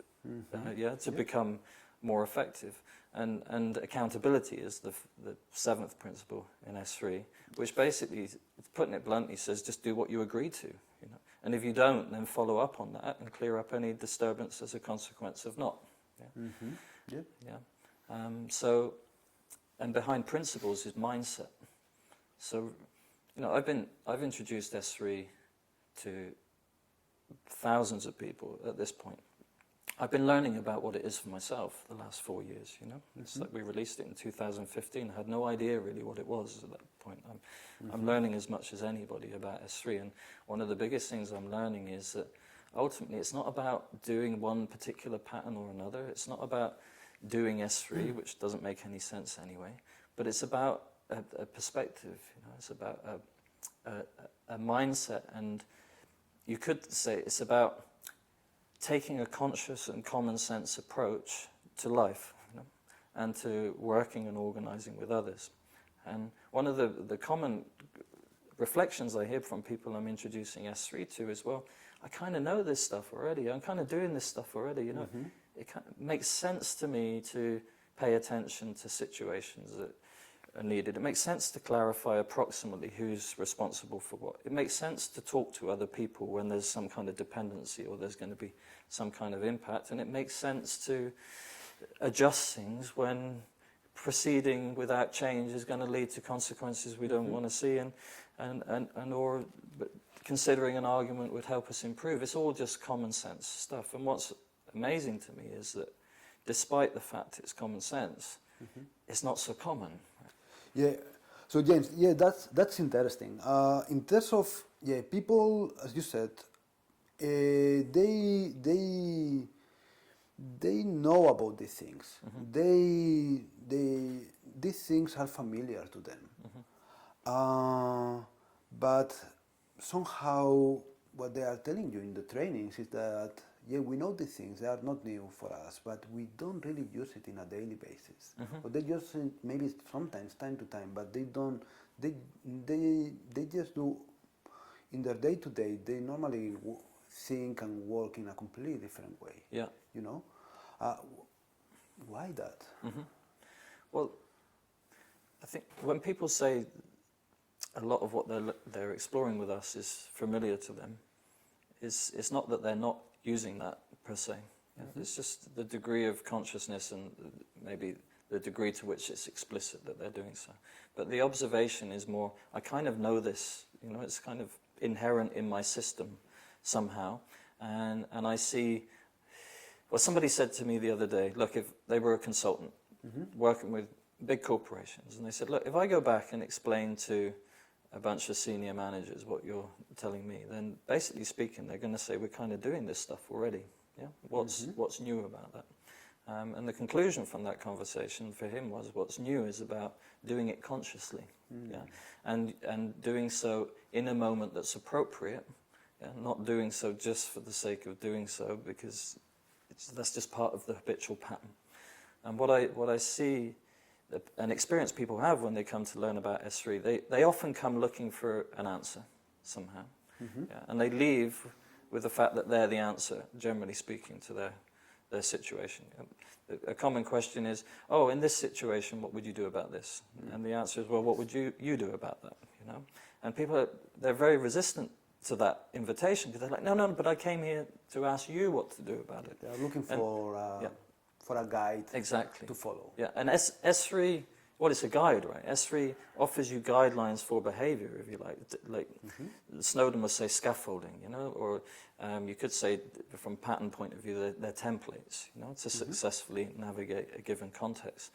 S2: to become more effective. And accountability is the 7th principle in S3, which basically, putting it bluntly, says just do what you agree to. And if you don't, then follow up on that and clear up any disturbance as a consequence of not. And behind principles is mindset. So, I've introduced S3 to thousands of people at this point. I've been learning about what it is for myself the last 4 years, It's like we released it in 2015. I had no idea really what it was at that point. I'm learning as much as anybody about S3, and one of the biggest things I'm learning is that ultimately it's not about doing one particular pattern or another. It's not about doing S3, which doesn't make any sense anyway, but it's about a perspective, you know, it's about a mindset, and you could say it's about taking a conscious and common sense approach to life, you know, and to working and organizing with others. And one of the common reflections I hear from people I'm introducing S3 to is, well, I kind of know this stuff already, I'm kind of doing this stuff already, you know. It makes sense to me to pay attention to situations that are needed. It makes sense to clarify approximately who's responsible for what. It makes sense to talk to other people when there's some kind of dependency or there's going to be some kind of impact. And it makes sense to adjust things when proceeding without change is going to lead to consequences we don't want to see, or considering an argument would help us improve. It's all just common sense stuff. And what's amazing to me is that despite the fact it's common sense, it's not so common.
S1: Yeah. So James, yeah, that's interesting. In terms of people, as you said, they know about these things. These things are familiar to them. But somehow what they are telling you in the trainings is that, yeah, we know these things, they are not new for us, but we don't really use it in a daily basis. Or they use it maybe sometimes, time to time, but they don't, they just do, in their day-to-day, they normally think and work in a completely different way.
S2: Yeah.
S1: You know? Why that?
S2: Well, I think when people say a lot of what they're exploring with us is familiar to them, it's not that they're not using that per se. It's just the degree of consciousness and maybe the degree to which it's explicit that they're doing so. But the observation is more, I kind of know this, you know, it's kind of inherent in my system somehow. And I see, well, somebody said to me the other day, look, if they were a consultant working with big corporations, and they said, look, if I go back and explain to a bunch of senior managers what you're telling me, then basically speaking, they're going to say, we're kind of doing this stuff already. Yeah, what's new about that? And the conclusion from that conversation for him was, what's new is about doing it consciously, and doing so in a moment that's appropriate, not doing so just for the sake of doing so, because that's just part of the habitual pattern. And what I see and experience people have when they come to learn about S3, they often come looking for an answer somehow, and they leave with the fact that they're the answer, generally speaking, to their situation. A common question is, oh, in this situation, what would you do about this? And the answer is, well, what would you do about that? You know, and people they're very resistant to that invitation because they're like, no, but I came here to ask you what to do about it.
S1: They're looking for a guide to follow.
S2: Yeah, and S3, well, it's a guide, right? S3 offers you guidelines for behavior, if you like. Snowden would say scaffolding, you know, or you could say from pattern point of view, they're templates, you know, to successfully navigate a given context.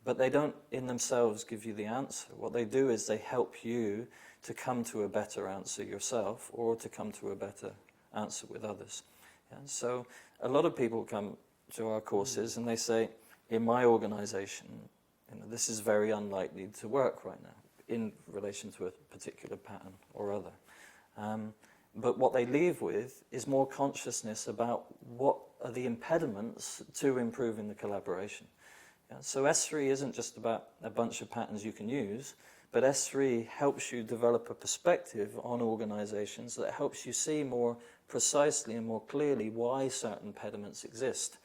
S2: But they don't in themselves give you the answer. What they do is they help you to come to a better answer yourself or to come to a better answer with others. Yeah? So a lot of people come to our courses and they say, in my organization, you know, this is very unlikely to work right now in relation to a particular pattern or other. But what they leave with is more consciousness about what are the impediments to improving the collaboration. Yeah, so S3 isn't just about a bunch of patterns you can use, but S3 helps you develop a perspective on organizations that helps you see more precisely and more clearly why certain impediments exist,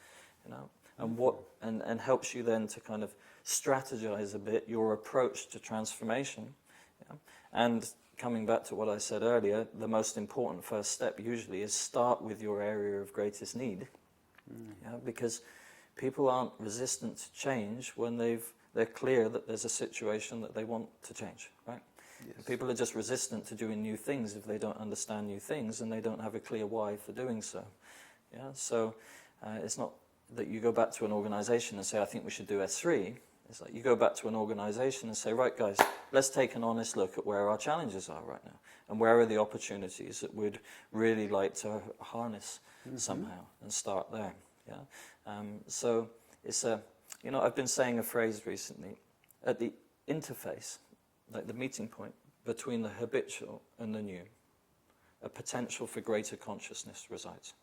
S2: you know, and helps you then to kind of strategize a bit your approach to transformation. Yeah? And coming back to what I said earlier, the most important first step usually is start with your area of greatest need, yeah? Because people aren't resistant to change when they're clear that there's a situation that they want to change, right? Yes. People are just resistant to doing new things if they don't understand new things and they don't have a clear why for doing so. Yeah, so it's not that you go back to an organization and say, I think we should do S3. It's like you go back to an organization and say, right guys, let's take an honest look at where our challenges are right now and where are the opportunities that we'd really like to harness somehow and start there. Yeah. So it's a, you know, I've been saying a phrase recently, at the interface, like the meeting point between the habitual and the new, a potential for greater consciousness resides.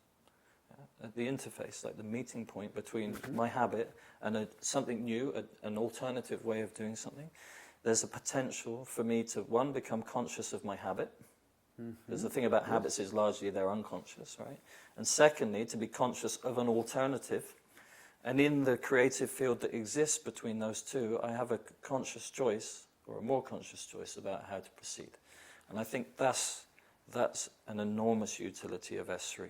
S2: At the interface, like the meeting point between my habit and something new, an alternative way of doing something, there's a potential for me to, one, become conscious of my habit, because the thing about habits is largely they're unconscious, right? And secondly, to be conscious of an alternative. And in the creative field that exists between those two, I have a conscious choice, or a more conscious choice, about how to proceed. And I think that's an enormous utility of S3.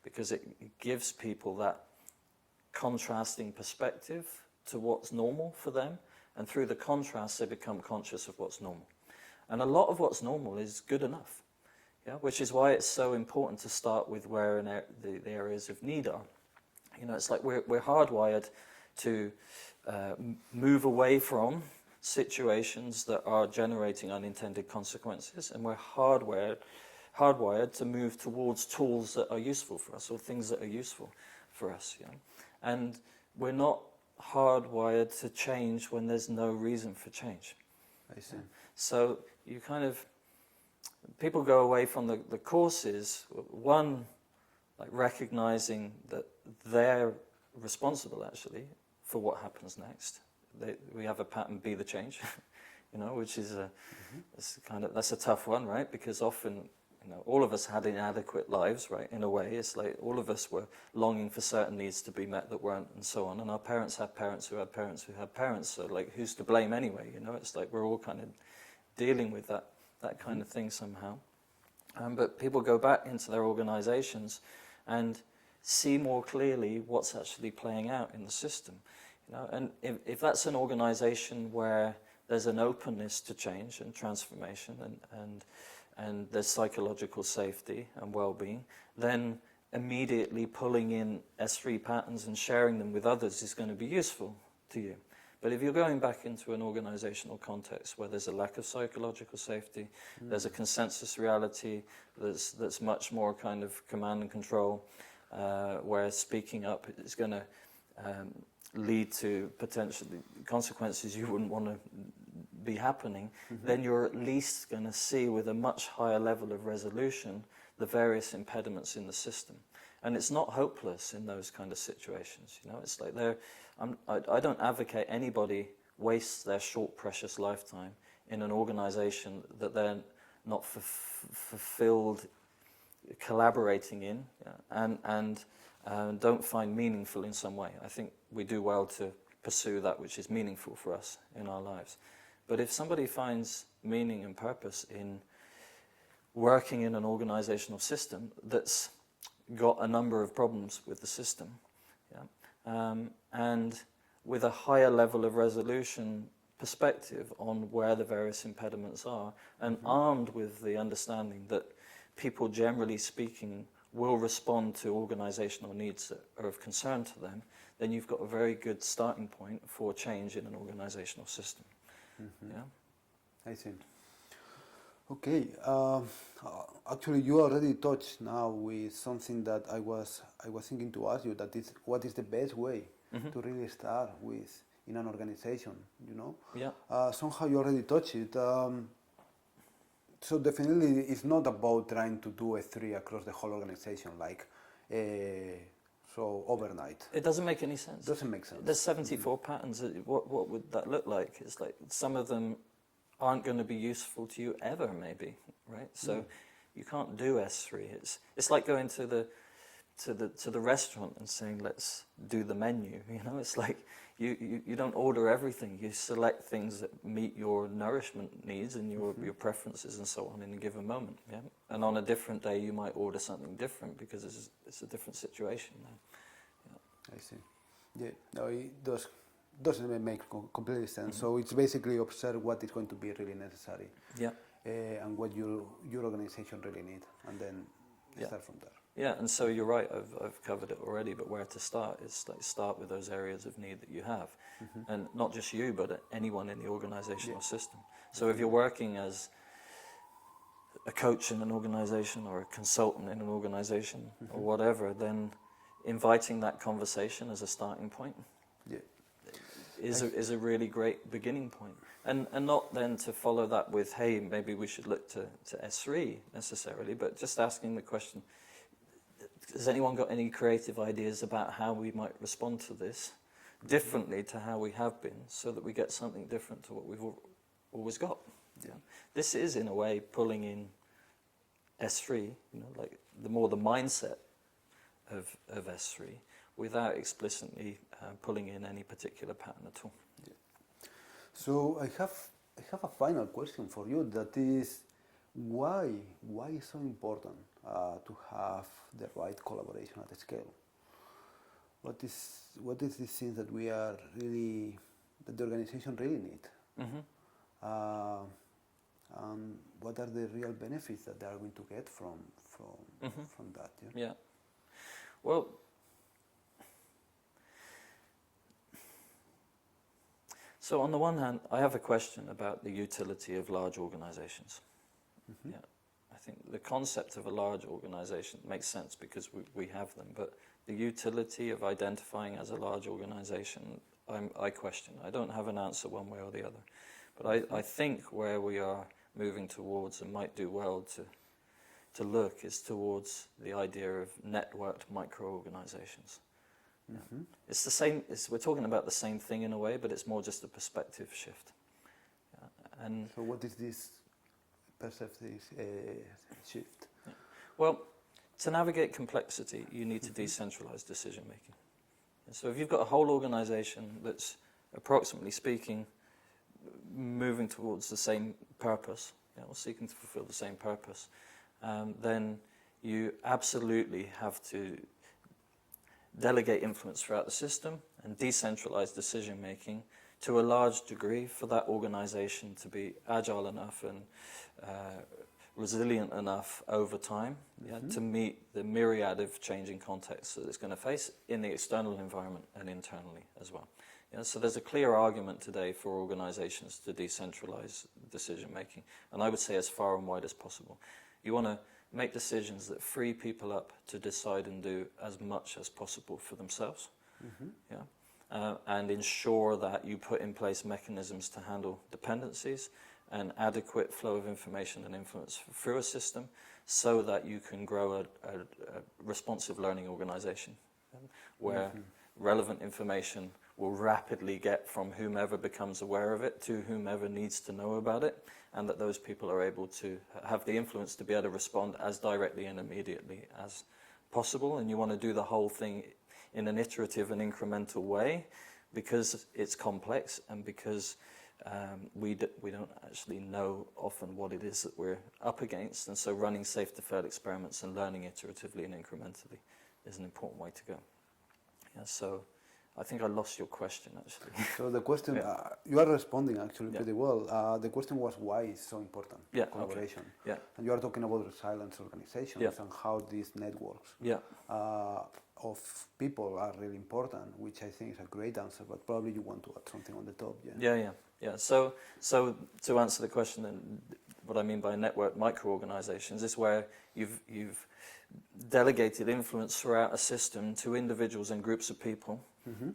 S2: Because it gives people that contrasting perspective to what's normal for them, and through the contrast they become conscious of what's normal. And a lot of what's normal is good enough, yeah? Which is why it's so important to start with where the areas of need are. You know, it's like we're hardwired to move away from situations that are generating unintended consequences, and we're hardwired to move towards tools that are useful for us, or things that are useful for us. You know? And we're not hardwired to change when there's no reason for change.
S1: I see.
S2: So you kind of, people go away from the courses, one, like recognizing that they're responsible actually for what happens next. We have a pattern, be the change, you know, which is that's a tough one, right? Because often, you know, all of us had inadequate lives, right? In a way, it's like all of us were longing for certain needs to be met that weren't, and so on. And our parents had parents who had parents who had parents. So, like, who's to blame anyway? You know, it's like we're all kind of dealing with that kind of thing somehow. But people go back into their organizations and see more clearly what's actually playing out in the system. You know, and if that's an organization where there's an openness to change and transformation, and there's psychological safety and well-being, then immediately pulling in S3 patterns and sharing them with others is going to be useful to you. But if you're going back into an organizational context where there's a lack of psychological safety, there's a consensus reality that's much more kind of command and control, where speaking up is going to lead to potentially consequences you wouldn't want to be happening, then you're at least going to see with a much higher level of resolution the various impediments in the system. And it's not hopeless in those kind of situations. You know, it's like I don't advocate anybody wastes their short, precious lifetime in an organization that they're not fulfilled collaborating in, yeah, and don't find meaningful in some way. I think we do well to pursue that which is meaningful for us in our lives. But if somebody finds meaning and purpose in working in an organizational system that's got a number of problems with the system, yeah, and with a higher level of resolution perspective on where the various impediments are, and armed with the understanding that people, generally speaking, will respond to organizational needs that are of concern to them, then you've got a very good starting point for change in an organizational system. Yeah,
S1: I see. Okay. Actually, you already touched now with something that I was thinking to ask you. That is, what is the best way to really start with in an organization? You know.
S2: Yeah.
S1: Somehow you already touched it. So definitely, it's not about trying to do S3 across the whole organization, like so overnight.
S2: It doesn't make any sense.
S1: Doesn't make sense.
S2: There's 74 patterns. What would that look like? It's like some of them aren't going to be useful to you ever, maybe, right? So you can't do S3. It's like going to the restaurant and saying, let's do the menu. You know, it's like you don't order everything. You select things that meet your nourishment needs and your preferences and so on in a given moment. Yeah, and on a different day you might order something different because it's a different situation now. Yeah.
S1: I see. Yeah, no, it doesn't make complete sense. So it's basically observe what is going to be really necessary.
S2: Yeah.
S1: And what your organization really needs, and then Start from there.
S2: Yeah, and so you're right, I've covered it already, but where to start is start with those areas of need that you have. And not just you, but anyone in the organizational system. So if you're working as a coach in an organization or a consultant in an organization or whatever, then inviting that conversation as a starting point is a really great beginning point. And not then to follow that with, hey, maybe we should look to S3 necessarily, but just asking the question, has anyone got any creative ideas about how we might respond to this differently to how we have been, so that we get something different to what we've always got? Yeah. This is, in a way, pulling in S3, like the mindset of S3, without explicitly pulling in any particular pattern at all.
S1: Yeah. So I have a final question for you. That is, why is so important to have the right collaboration at scale? What is the thing that that the organization really need? And what are the real benefits that they are going to get from that?
S2: Yeah. Well, so on the one hand, I have a question about the utility of large organizations. Yeah, I think the concept of a large organization makes sense because we have them, but the utility of identifying as a large organization, I question. I don't have an answer one way or the other. But I think where we are moving towards, and might do well to look, is towards the idea of networked micro-organizations. It's the same, we're talking about the same thing in a way, but it's more just a perspective shift. And
S1: so what is this perspective shift?
S2: Well, to navigate complexity, you need to decentralize decision making. And so if you've got a whole organization that's, approximately speaking, moving towards the same purpose, or seeking to fulfill the same purpose, then you absolutely have to delegate influence throughout the system and decentralize decision making to a large degree for that organization to be agile enough and resilient enough over time to meet the myriad of changing contexts that it's going to face in the external environment and internally as well. So there's a clear argument today for organizations to decentralize decision making, and I would say as far and wide as possible. You want to make decisions that free people up to decide and do as much as possible for themselves, and ensure that you put in place mechanisms to handle dependencies and adequate flow of information and influence through a system, so that you can grow a responsive learning organization where relevant information will rapidly get from whomever becomes aware of it to whomever needs to know about it, and that those people are able to have the influence to be able to respond as directly and immediately as possible. And you want to do the whole thing in an iterative and incremental way, because it's complex and because we don't actually know often what it is that we're up against, and so running safe to fail experiments and learning iteratively and incrementally is an important way to go. So I think I lost your question, actually.
S1: So the question, you are responding actually pretty well. The question was why it's so important, collaboration.
S2: Okay. Yeah.
S1: And you are talking about resilience organizations and how these networks of people are really important, which I think is a great answer, but probably you want to add something on the top.
S2: Yeah. So to answer the question, then, what I mean by network micro-organizations is where you've delegated influence throughout a system to individuals and groups of people,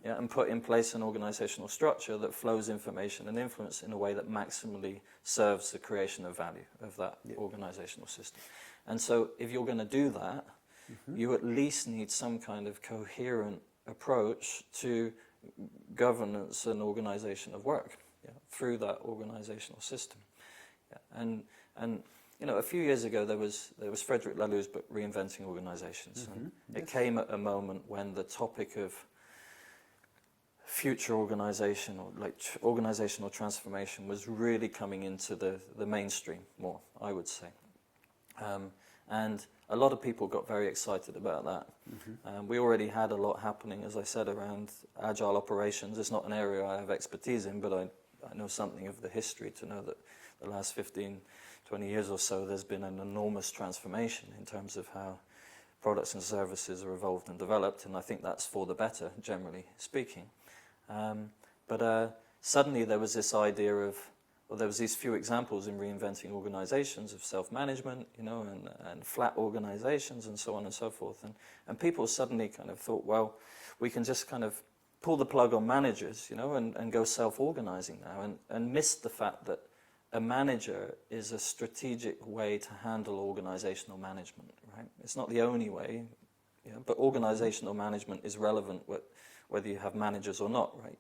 S2: and put in place an organizational structure that flows information and influence in a way that maximally serves the creation of value of that organizational system. And so if you're going to do that, you at least need some kind of coherent approach to governance and organization of work through that organizational system. And a few years ago there was Frederick Laloux's book Reinventing Organizations, and it came at a moment when the topic of future organization, or like organizational transformation, was really coming into the mainstream more, I would say. And a lot of people got very excited about that. We already had a lot happening, as I said, around agile operations. It's not an area I have expertise in, but I know something of the history to know that the last 15, 20 years or so, there's been an enormous transformation in terms of how products and services are evolved and developed, and I think that's for the better, generally speaking. But suddenly there was this idea of, well, there was these few examples in reinventing organizations of self-management, you know, and flat organizations and so on and so forth. And people suddenly kind of thought, well, we can just kind of pull the plug on managers, you know, and go self-organizing now, and missed the fact that a manager is a strategic way to handle organizational management, right? It's not the only way, you know, but organizational management is relevant whether you have managers or not, right?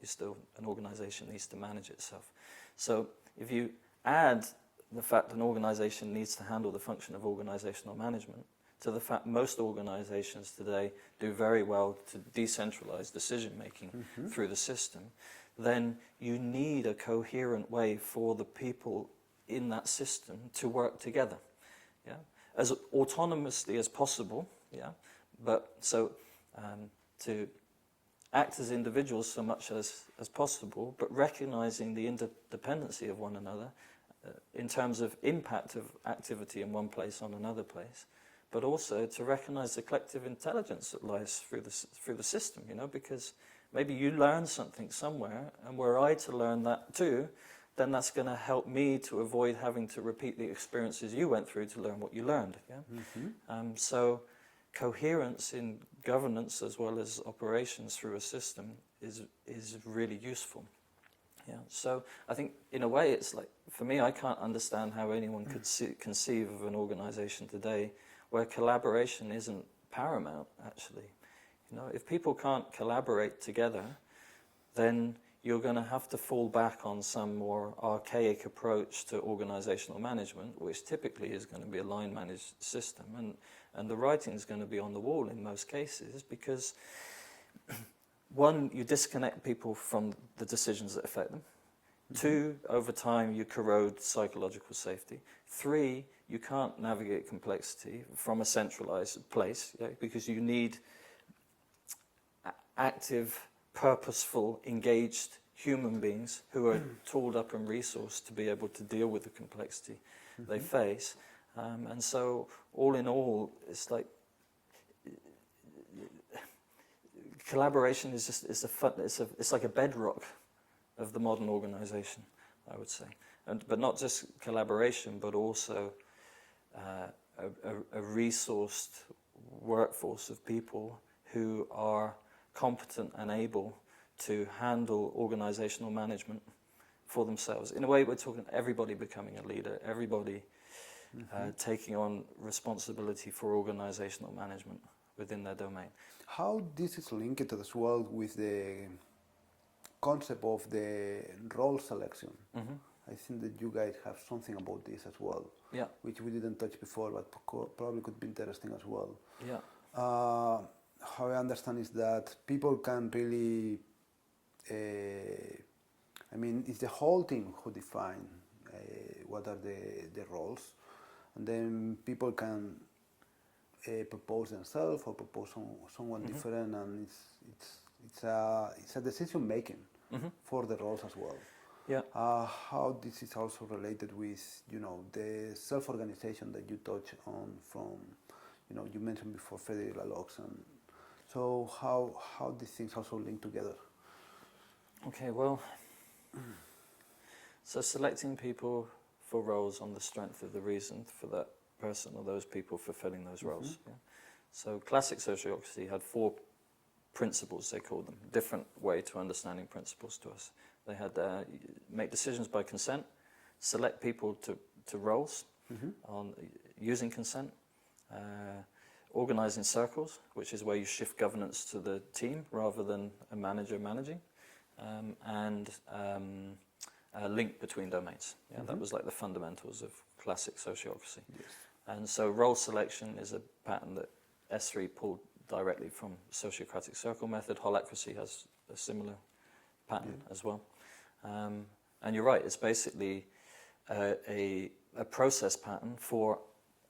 S2: An organization needs to manage itself. So if you add the fact an organization needs to handle the function of organizational management to the fact most organizations today do very well to decentralize decision-making through the system, then you need a coherent way for the people in that system to work together, yeah, as autonomously as possible, yeah, but so to act as individuals so much as possible, but recognizing the interdependency of one another in terms of impact of activity in one place on another place, but also to recognize the collective intelligence that lies through the system, you know, because maybe you learn something somewhere, and were I to learn that too, then that's going to help me to avoid having to repeat the experiences you went through to learn what you learned. Yeah? So coherence in governance as well as operations through a system is really useful. Yeah. So I think in a way it's like, for me, I can't understand how anyone could conceive of an organization today where collaboration isn't paramount, actually. You know, if people can't collaborate together, then you're going to have to fall back on some more archaic approach to organizational management, which typically is going to be a line-managed system. And the writing is going to be on the wall in most cases because, one, you disconnect people from the decisions that affect them. Two, over time, you corrode psychological safety. Three, you can't navigate complexity from a centralized place, yeah, because you need active, purposeful, engaged human beings who are tooled up and resourced to be able to deal with the complexity they face. And so, all in all, it's like collaboration is just it's like a bedrock of the modern organization, I would say. But not just collaboration, but also a resourced workforce of people who are competent and able to handle organizational management for themselves. In a way, we're talking everybody becoming a leader, everybody taking on responsibility for organizational management within their domain.
S1: How this is linked as well with the concept of the role selection. I think that you guys have something about this as well,
S2: yeah,
S1: which we didn't touch before, but probably could be interesting as well.
S2: Yeah.
S1: How I understand is that people can really, I mean, it's the whole team who define what are the roles, and then people can propose themselves or propose someone different, and it's a decision making for the roles as well.
S2: Yeah.
S1: How this is also related with, you know, the self-organization that you touch on from, you know, you mentioned before Frederick Laloux, and so how these things also link together?
S2: Okay, well, so selecting people for roles on the strength of the reason for that person or those people fulfilling those roles. Yeah? So classic sociocracy had 4 principles, they called them, different way to understanding principles to us. They had make decisions by consent, select people to roles on using consent, organize in circles, which is where you shift governance to the team rather than a manager managing, and link between domains. Yeah, that was like the fundamentals of classic sociocracy.
S1: Yes.
S2: And so role selection is a pattern that S3 pulled directly from Sociocratic circle method. Holacracy has a similar pattern as well. And you're right, it's basically a process pattern for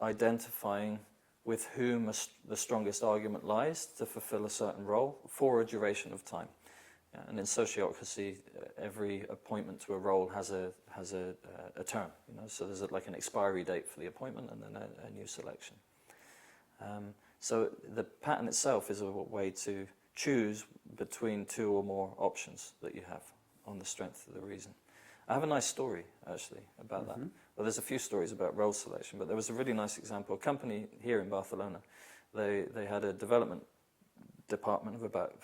S2: identifying with whom the strongest argument lies to fulfill a certain role for a duration of time. Yeah? And in Sociocracy, every appointment to a role has a term. You know? So there's like an expiry date for the appointment and then a new selection. So the pattern itself is a way to choose between two or more options that you have on the strength of the reason. I have a nice story, actually, about that. Well, there's a few stories about role selection, but there was a really nice example. A company here in Barcelona, they had a development department of about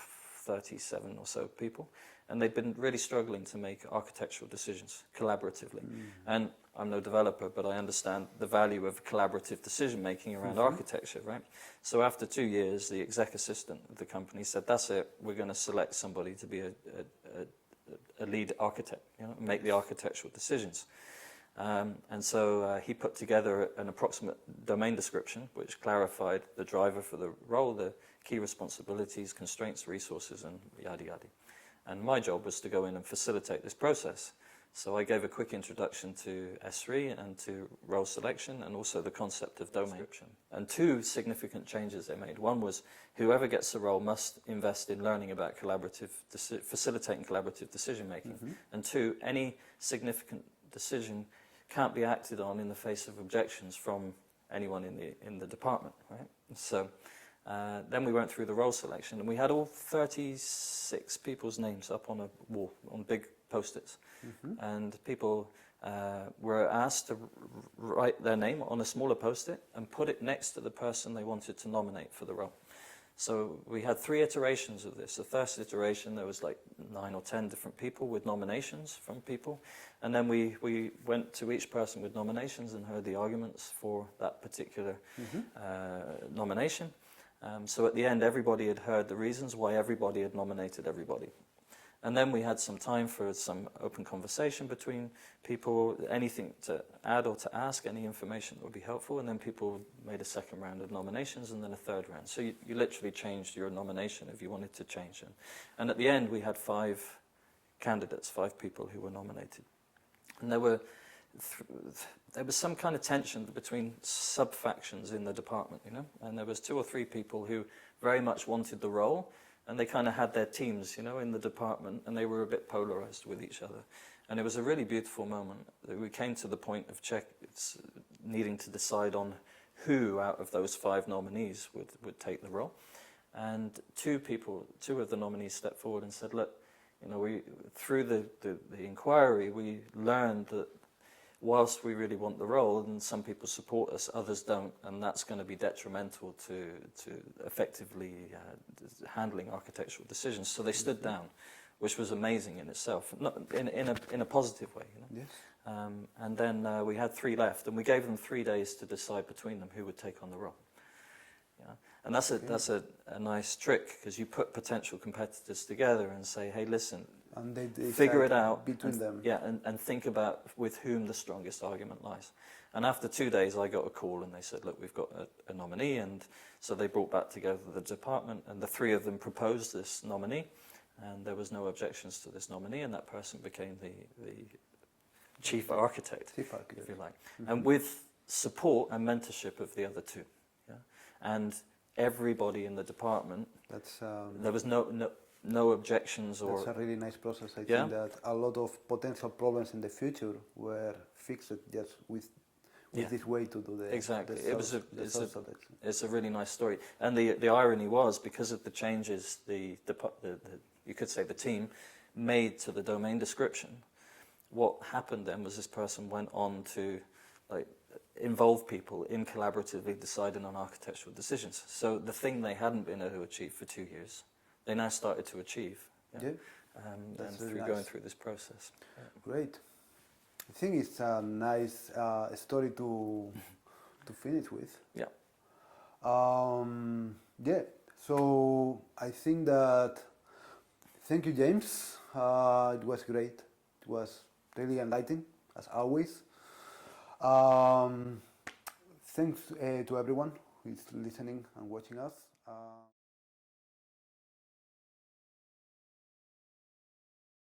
S2: 37 or so people, and they'd been really struggling to make architectural decisions collaboratively. And I'm no developer, but I understand the value of collaborative decision-making around architecture, right? So after 2 years, the exec assistant of the company said, that's it, we're going to select somebody to be a lead architect, you know, make the architectural decisions. And so he put together an approximate domain description which clarified the driver for the role, the key responsibilities, constraints, resources, and yada yada. And my job was to go in and facilitate this process. So I gave a quick introduction to S3 and to role selection and also the concept of domain description. And two significant changes they made. One was whoever gets the role must invest in learning about facilitating collaborative decision making. And two, any significant decision can't be acted on in the face of objections from anyone in the department, right? So then we went through the role selection and we had all 36 people's names up on a wall, on big post-its. And people were asked to write their name on a smaller post-it and put it next to the person they wanted to nominate for the role. So we had 3 iterations of this. The first iteration, there was like 9 or 10 different people with nominations from people. And then we went to each person with nominations and heard the arguments for that particular nomination. So at the end, everybody had heard the reasons why everybody had nominated everybody. And then we had some time for some open conversation between people, anything to add or to ask, any information that would be helpful. And then people made a second round of nominations and then a third round. So you literally changed your nomination if you wanted to change it. And at the end, we had 5 candidates, 5 people who were nominated. And there was some kind of tension between sub-factions in the department, you know. And there was 2 or 3 people who very much wanted the role. And they kind of had their teams, you know, in the department, and they were a bit polarized with each other. And it was a really beautiful moment. We came to the point of needing to decide on who out of those 5 nominees would take the role. And 2 of the nominees stepped forward and said, look, you know, through the inquiry, we learned that whilst we really want the role, and some people support us, others don't, and that's going to be detrimental to effectively handling architectural decisions. So they stood down, which was amazing in itself, not in a positive way. You know? Yes. And then we had 3 left, and we gave them 3 days to decide between them who would take on the role. Yeah. And that's a nice trick, because you put potential competitors together and say, hey, listen, and they figure it out between them. Yeah, and think about with whom the strongest argument lies. And after 2 days, I got a call, and they said, look, we've got a nominee. And so they brought back together the department, and the 3 of them proposed this nominee, and there was no objections to this nominee, and that person became the chief architect, if you like. And with support and mentorship of the other 2. Yeah? And everybody in the department, there was no objections.
S1: That's a really nice process. I think that a lot of potential problems in the future were fixed just with this way to do the
S2: exactly. It's a really nice story. And the irony was, because of the changes you could say the team made to the domain description, what happened then was this person went on to involve people in collaboratively deciding on architectural decisions. So the thing they hadn't been able to achieve for 2 years, they now started to achieve, and through going through this process. Yeah.
S1: Great. I think it's a nice story to finish with.
S2: Yeah.
S1: So I think that. Thank you, James. It was great. It was really enlightening, as always. Thanks to everyone who is listening and watching us.